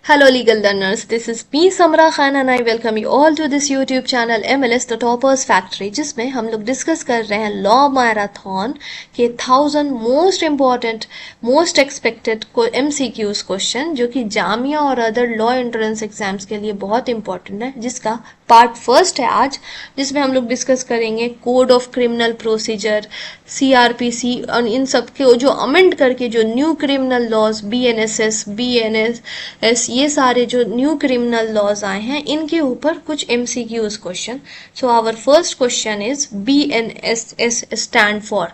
Hello legal learners, this is me Samra Khan and I welcome you all to this YouTube channel MLS The Toppers Factory जिसमें हम लोग discuss कर रहे हैं law marathon के 1000 most important most expected MCQs question जो कि जामिया और अदर लॉ एंट्रेंस एग्जाम्स के लिए बहुत इंपॉर्टेंट है, जिसका पार्ट फर्स्ट है आज, जिसमें हम लोग डिस्कस करेंगे code of criminal procedure, CRPC और इन सब के जो अमेंड करके जो न्यू क्रिमिनल लॉज BNSS ये सारे जो न्यू क्रिमिनल लॉज आए हैं इनके ऊपर कुछ MCQs question. So our first question is BNSS stand for.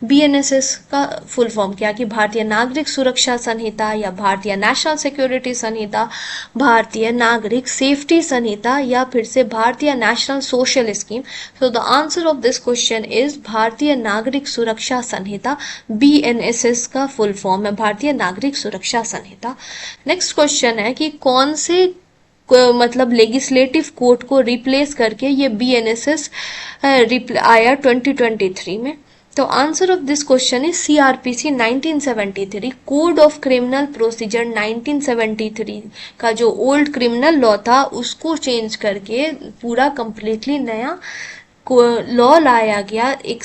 BNSS का फुल फॉर्म क्या कि भारतीय नागरिक सुरक्षा संहिता या भारतीय नेशनल सिक्योरिटी संहिता, भारतीय नागरिक सेफ्टी संहिता या फिर से भारतीय national social scheme. So the answer of this question is भारतीय नागरिक सुरक्षा संहिता। BNSS का फुल फॉर्म है भारतीय नागरिक सुरक्षा संहिता। नेक्स्ट क्वेश्चन है कि कौन से मतलब लेजिस्लेटिव कोड को रिप्लेस करके ये BNSS आया 2023 में। तो answer of this question is CRPC 1973, code of criminal procedure 1973 का जो ओल्ड क्रिमिनल लॉ था उसको चेंज करके पूरा कंप्लीटली नया लॉ लाया गया, एक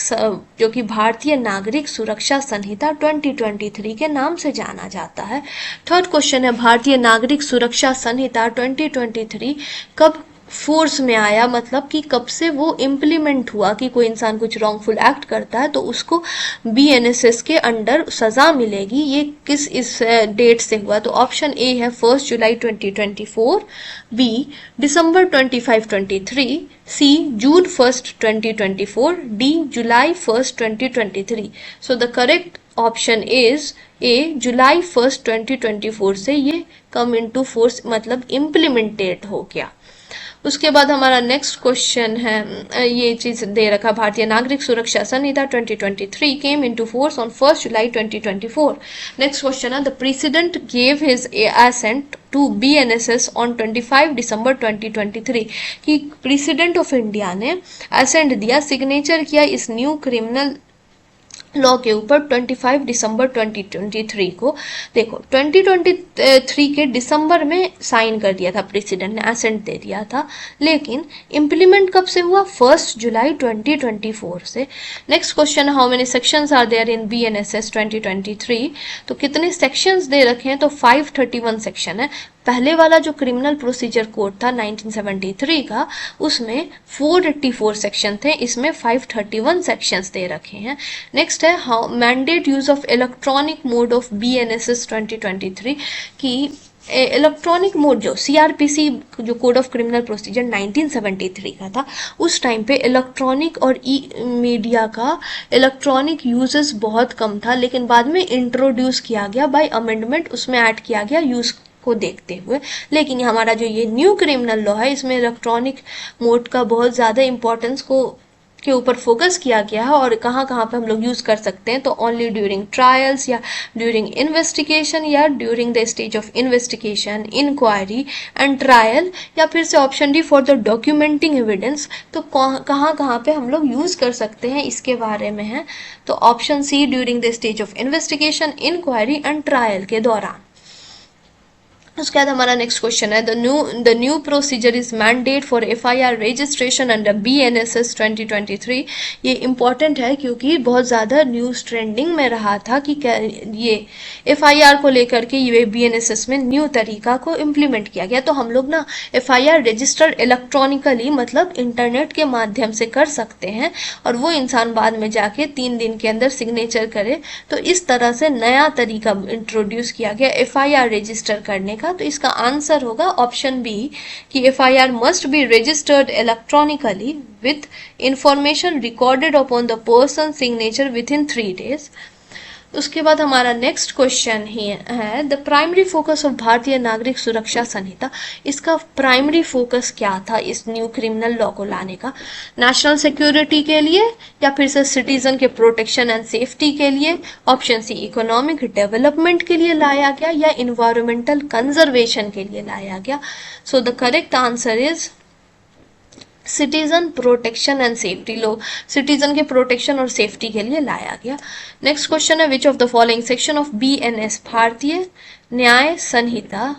जो कि भारतीय नागरिक सुरक्षा संहिता 2023 के नाम से जाना जाता है। थर्ड क्वेश्चन है भारतीय नागरिक सुरक्षा संहिता 2023 कब फोर्स में आया, मतलब कि कब से वो इम्प्लीमेंट हुआ कि कोई इंसान कुछ रॉन्गफुल एक्ट करता है तो उसको BNSS के अंडर सजा मिलेगी, ये किस इस डेट से हुआ। तो ऑप्शन ए है 1 जुलाई 2024, B दिसंबर 25, 23, C जून 1, 2024, D जुलाई 1, 2023। So the correct option is A July 1, 2024 से ये कम इनटू फोर्स मतलब इम्प्लीमेंटेड हो गया। उसके बाद हमारा नेक्स्ट क्वेश्चन है, ये चीज दे रखा, Bharatiya Nagarik Suraksha Sanhita 2023 came into force on 1 July 2024। Next question है the president gave his assent to BNSS on 25 December 2023 कि प्रेसिडेंट ऑफ इंडिया ने असेंट दिया, सिग्नेचर किया इस न्यू क्रिमिनल लॉ के ऊपर 25 दिसंबर 2023 को। देखो 2023 के दिसंबर में साइन कर दिया था प्रेसिडेंट ने, असेंट दे दिया था, लेकिन इम्प्लीमेंट कब से हुआ 1 जुलाई 2024 से। Next question, how many sections are there in BNSS 2023। तो कितने सेक्शंस दे रखे हैं, तो 531 सेक्शन है। पहले वाला जो क्रिमिनल प्रोसीजर कोड था 1973 का उसमें 484 सेक्शन थे, इसमें 531 सेक्शंस दे रखे हैं। नेक्स्ट है how mandate use of electronic mode of BNSS 2023 की इलेक्ट्रॉनिक मोड जो CRPC जो कोड ऑफ क्रिमिनल प्रोसीजर 1973 का था उस टाइम पे इलेक्ट्रॉनिक और मीडिया का इलेक्ट्रॉनिक यूजेस बहुत कम था, लेकिन बाद में इंट्रोड्यूस किया गया बाय अमेंडमेंट, उसमें ऐड किया गया यूज को देखते हुए। लेकिन हमारा जो ये न्यू क्रिमिनल लॉ है इसमें इलेक्ट्रॉनिक मोड का बहुत ज़्यादा इंपॉर्टेंस के ऊपर फोकस किया गया है और कहाँ कहाँ पे हम लोग यूज़ कर सकते हैं, तो ओनली ड्यूरिंग ट्रायल्स या ड्यूरिंग इन्वेस्टिगेशन या during the stage of investigation, inquiry and trial, या फिर से option D for the documenting evidence. तो कहाँ कहाँ पे हम लोग यूज़ कर सकते हैं इसके बारे में है, तो option C during the stage of investigation, inquiry and trial के दौरान। उसके बाद हमारा नेक्स्ट क्वेश्चन है the new procedure is mandate for FIR registration under BNSS 2023। ये इंपॉर्टेंट है क्योंकि बहुत ज़्यादा न्यूज़ ट्रेंडिंग में रहा था कि ये FIR को लेकर के ये BNSS में न्यू तरीका को इम्प्लीमेंट किया गया। तो हम लोग ना FIR रजिस्टर इलेक्ट्रॉनिकली मतलब इंटरनेट के माध्यम से कर सकते हैं और वो इंसान बाद में जाके 3 दिन के अंदर सिग्नेचर करे। तो इस तरह से नया तरीका इंट्रोड्यूस किया गया FIR रजिस्टर करने का। तो इसका आंसर होगा ऑप्शन बी कि FIR must be registered electronically with information recorded upon the person signature with in 3 days। उसके बाद हमारा नेक्स्ट क्वेश्चन है द प्राइमरी फोकस ऑफ भारतीय नागरिक सुरक्षा संहिता। इसका प्राइमरी फोकस क्या था इस न्यू क्रिमिनल लॉ को लाने का, नेशनल सिक्योरिटी के लिए या फिर से सिटीजन के प्रोटेक्शन एंड सेफ्टी के लिए, ऑप्शन सी इकोनॉमिक डेवलपमेंट के लिए लाया गया या इन्वायरमेंटल कंजर्वेशन के लिए लाया गया। So the correct answer is citizen protection and safety. लो सिटीजन के प्रोटेक्शन और सेफ्टी के लिए लाया गया। नेक्स्ट क्वेश्चन है which of the following section of BNS Bharatiya Nyaya Sanhita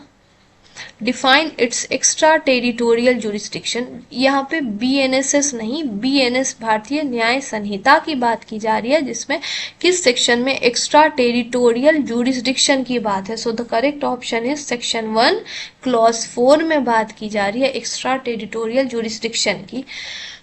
define its extra territorial jurisdiction. यहाँ पे BNSS नहीं, BNS भारतीय न्याय संहिता की बात की जा रही है, जिसमें किस सेक्शन में एक्स्ट्रा टेरिटोरियल जुरिस्डिक्शन की बात है। सो the correct option is section 1 clause 4 में बात की जा रही है एक्स्ट्रा टेरिटोरियल जुरिस्डिक्शन की।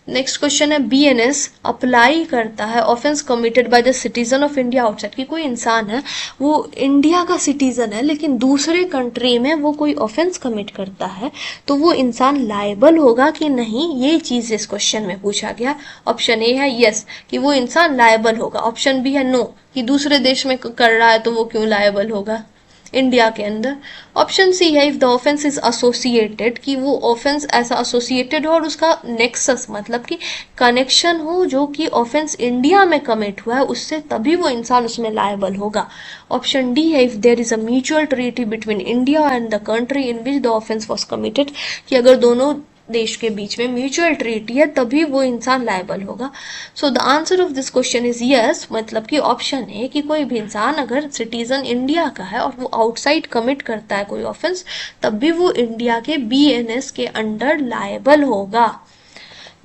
नेक्स्ट क्वेश्चन है BNS अप्लाई करता है offence committed by the citizen of India outside, कि कोई इंसान है वो इंडिया का सिटीजन है लेकिन दूसरे कंट्री में वो कोई ऑफेंस कमिट करता है, तो वो इंसान लायबल होगा कि नहीं, ये चीज इस क्वेश्चन में पूछा गया। ऑप्शन ए है यस कि वो इंसान लायबल होगा, ऑप्शन बी है नो कि दूसरे देश में कर रहा है तो वो क्यों लायबल होगा इंडिया के अंदर। ऑप्शन सी है if the offence is associated, कि वो ऑफेंस ऐसा एसोसिएटेड हो और उसका नेक्सस मतलब कि कनेक्शन हो जो कि ऑफेंस इंडिया में कमिट हुआ है उससे, तभी वो इंसान उसमें लायबल होगा। ऑप्शन डी है if there is a mutual treaty between India and the country in which the offence was committed, कि अगर दोनों देश के बीच में म्यूचुअल ट्रीटी है तभी वो इंसान लायबल होगा। So the answer of this question is yes, मतलब कि ऑप्शन है कि कोई भी इंसान अगर सिटीजन इंडिया का है और वो आउटसाइड कमिट करता है कोई ऑफेंस, तब भी वो इंडिया के BNS के अंडर लायबल होगा।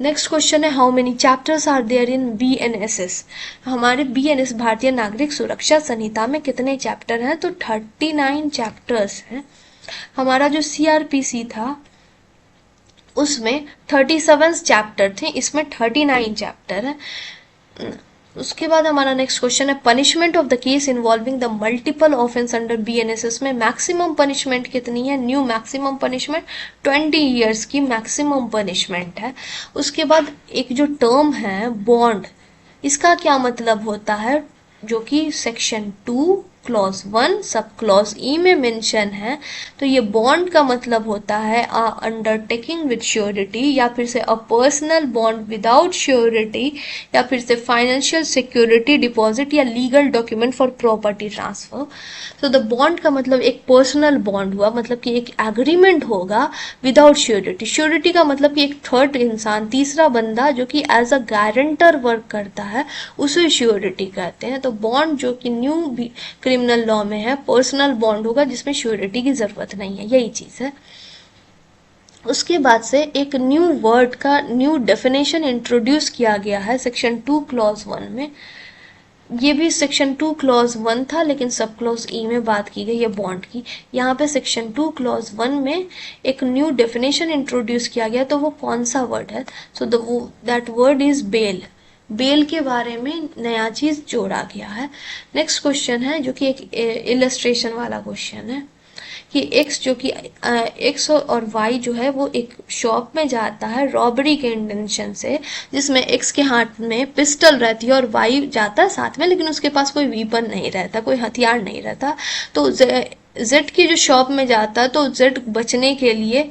नेक्स्ट क्वेश्चन है how many chapters are there in BNSS। हमारे BNS भारतीय नागरिक सुरक्षा संहिता में कितने चैप्टर हैं, तो 39 चैप्टर्स हैं। हमारा जो CRPC था उसमें 37 चैप्टर थे, इसमें 39 चैप्टर है। उसके बाद हमारा नेक्स्ट क्वेश्चन है punishment of the case involving the multiple offence under BNSS में मैक्सिमम पनिशमेंट कितनी है। न्यू मैक्सिमम पनिशमेंट 20 ईयर्स की मैक्सिमम पनिशमेंट है। उसके बाद एक जो टर्म है बॉन्ड, इसका क्या मतलब होता है, जो कि सेक्शन 2 क्लॉज 1 सब क्लॉज ई में मेंशन है। तो ये बॉन्ड का मतलब होता है अंडरटेकिंग विद श्योरिटी, या फिर से a personal bond without surety, या फिर से फाइनेंशियल सिक्योरिटी डिपॉजिट या legal document for property transfer. तो द बॉन्ड का मतलब एक पर्सनल बॉन्ड हुआ, मतलब कि एक एग्रीमेंट होगा विदाउट श्योरिटी। श्योरिटी का मतलब कि एक थर्ड इंसान, तीसरा बंदा जो कि एज अ गारंटर वर्क करता है, उसे श्योरिटी कहते हैं। तो बॉन्ड जो कि न्यू क्रिमिनल लॉ में है पर्सनल बॉन्ड होगा जिसमें श्योरिटी की जरूरत नहीं है, यही चीज है। उसके बाद से एक न्यू वर्ड का न्यू डेफिनेशन इंट्रोड्यूस किया गया है सेक्शन 2 क्लॉज 1 में। ये भी सेक्शन 2 क्लॉज 1 था लेकिन सब क्लॉज ई में बात की गई है बॉन्ड की। यहाँ पे सेक्शन 2 क्लॉज 1 में एक न्यू डेफिनेशन इंट्रोड्यूस किया गया, तो वो कौन सा वर्ड है, so that word is bail. Bail के बारे में नया चीज जोड़ा गया है। नेक्स्ट क्वेश्चन है जो कि एक इलस्ट्रेशन वाला क्वेश्चन है कि एक्स जो कि एक्स और वाई जो है वो एक शॉप में जाता है रॉबरी के इंटेंशन से, जिसमें एक्स के हाथ में पिस्टल रहती है और वाई जाता है साथ में, लेकिन उसके पास कोई वीपन नहीं रहता, कोई हथियार नहीं रहता। तो जेड की जो शॉप में जाता है तो जेड बचने के लिए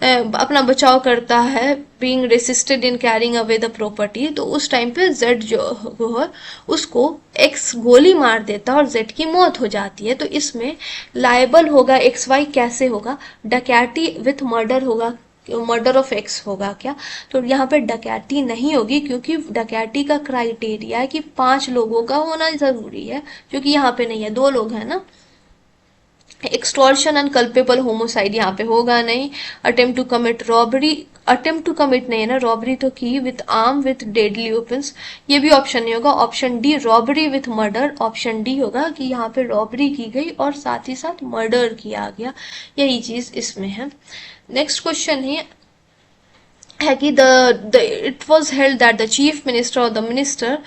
अपना बचाव करता है, being resisted in carrying away the property. तो उस टाइम पे जेड जो है उसको एक्स गोली मार देता है और जेड की मौत हो जाती है। तो इसमें लायबल होगा एक्स वाई कैसे होगा, डकैती विथ मर्डर होगा, मर्डर ऑफ एक्स होगा क्या, तो यहाँ पे डकैती नहीं होगी क्योंकि डकैती का क्राइटेरिया है कि 5 लोगों का होना जरूरी है, जो कि यहाँ पे नहीं है, 2 लोग हैं ना। एक्सटॉर्शन एंड कल्पेबल होमोसाइड यहाँ पे होगा नहीं। Attempt to commit robbery, attempt to commit नहीं है ना, रॉबरी तो की with arm with deadly weapons, ये भी ऑप्शन नहीं होगा। Option D robbery with murder, option D होगा कि यहाँ पे रॉबरी की गई और साथ ही साथ मर्डर किया गया, यही चीज इसमें है। नेक्स्ट क्वेश्चन है कि it was held that the chief minister और the minister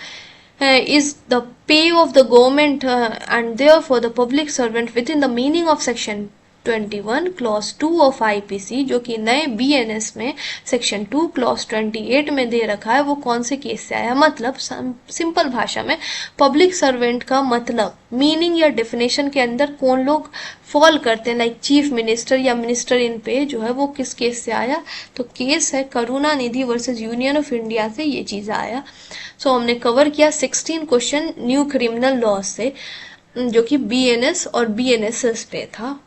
is the pay of the government and therefore the public servant within the meaning of section 21 clause 2 of IPC, जो कि नए BNS में section 2 clause 28 में दे रखा है, वो कौन से केस से आया। मतलब सिंपल भाषा में पब्लिक सर्वेंट का मतलब मीनिंग या डेफिनेशन के अंदर कौन लोग फॉल करते हैं, लाइक चीफ मिनिस्टर या मिनिस्टर इन पे जो है वो किस केस से आया, तो केस है Karunanidhi versus union of India से ये चीज आया। सो हमने कवर किया 16 क्वेश्चन न्यू क्रिमिनल लॉ से, जो कि BNS और BNSS पे था।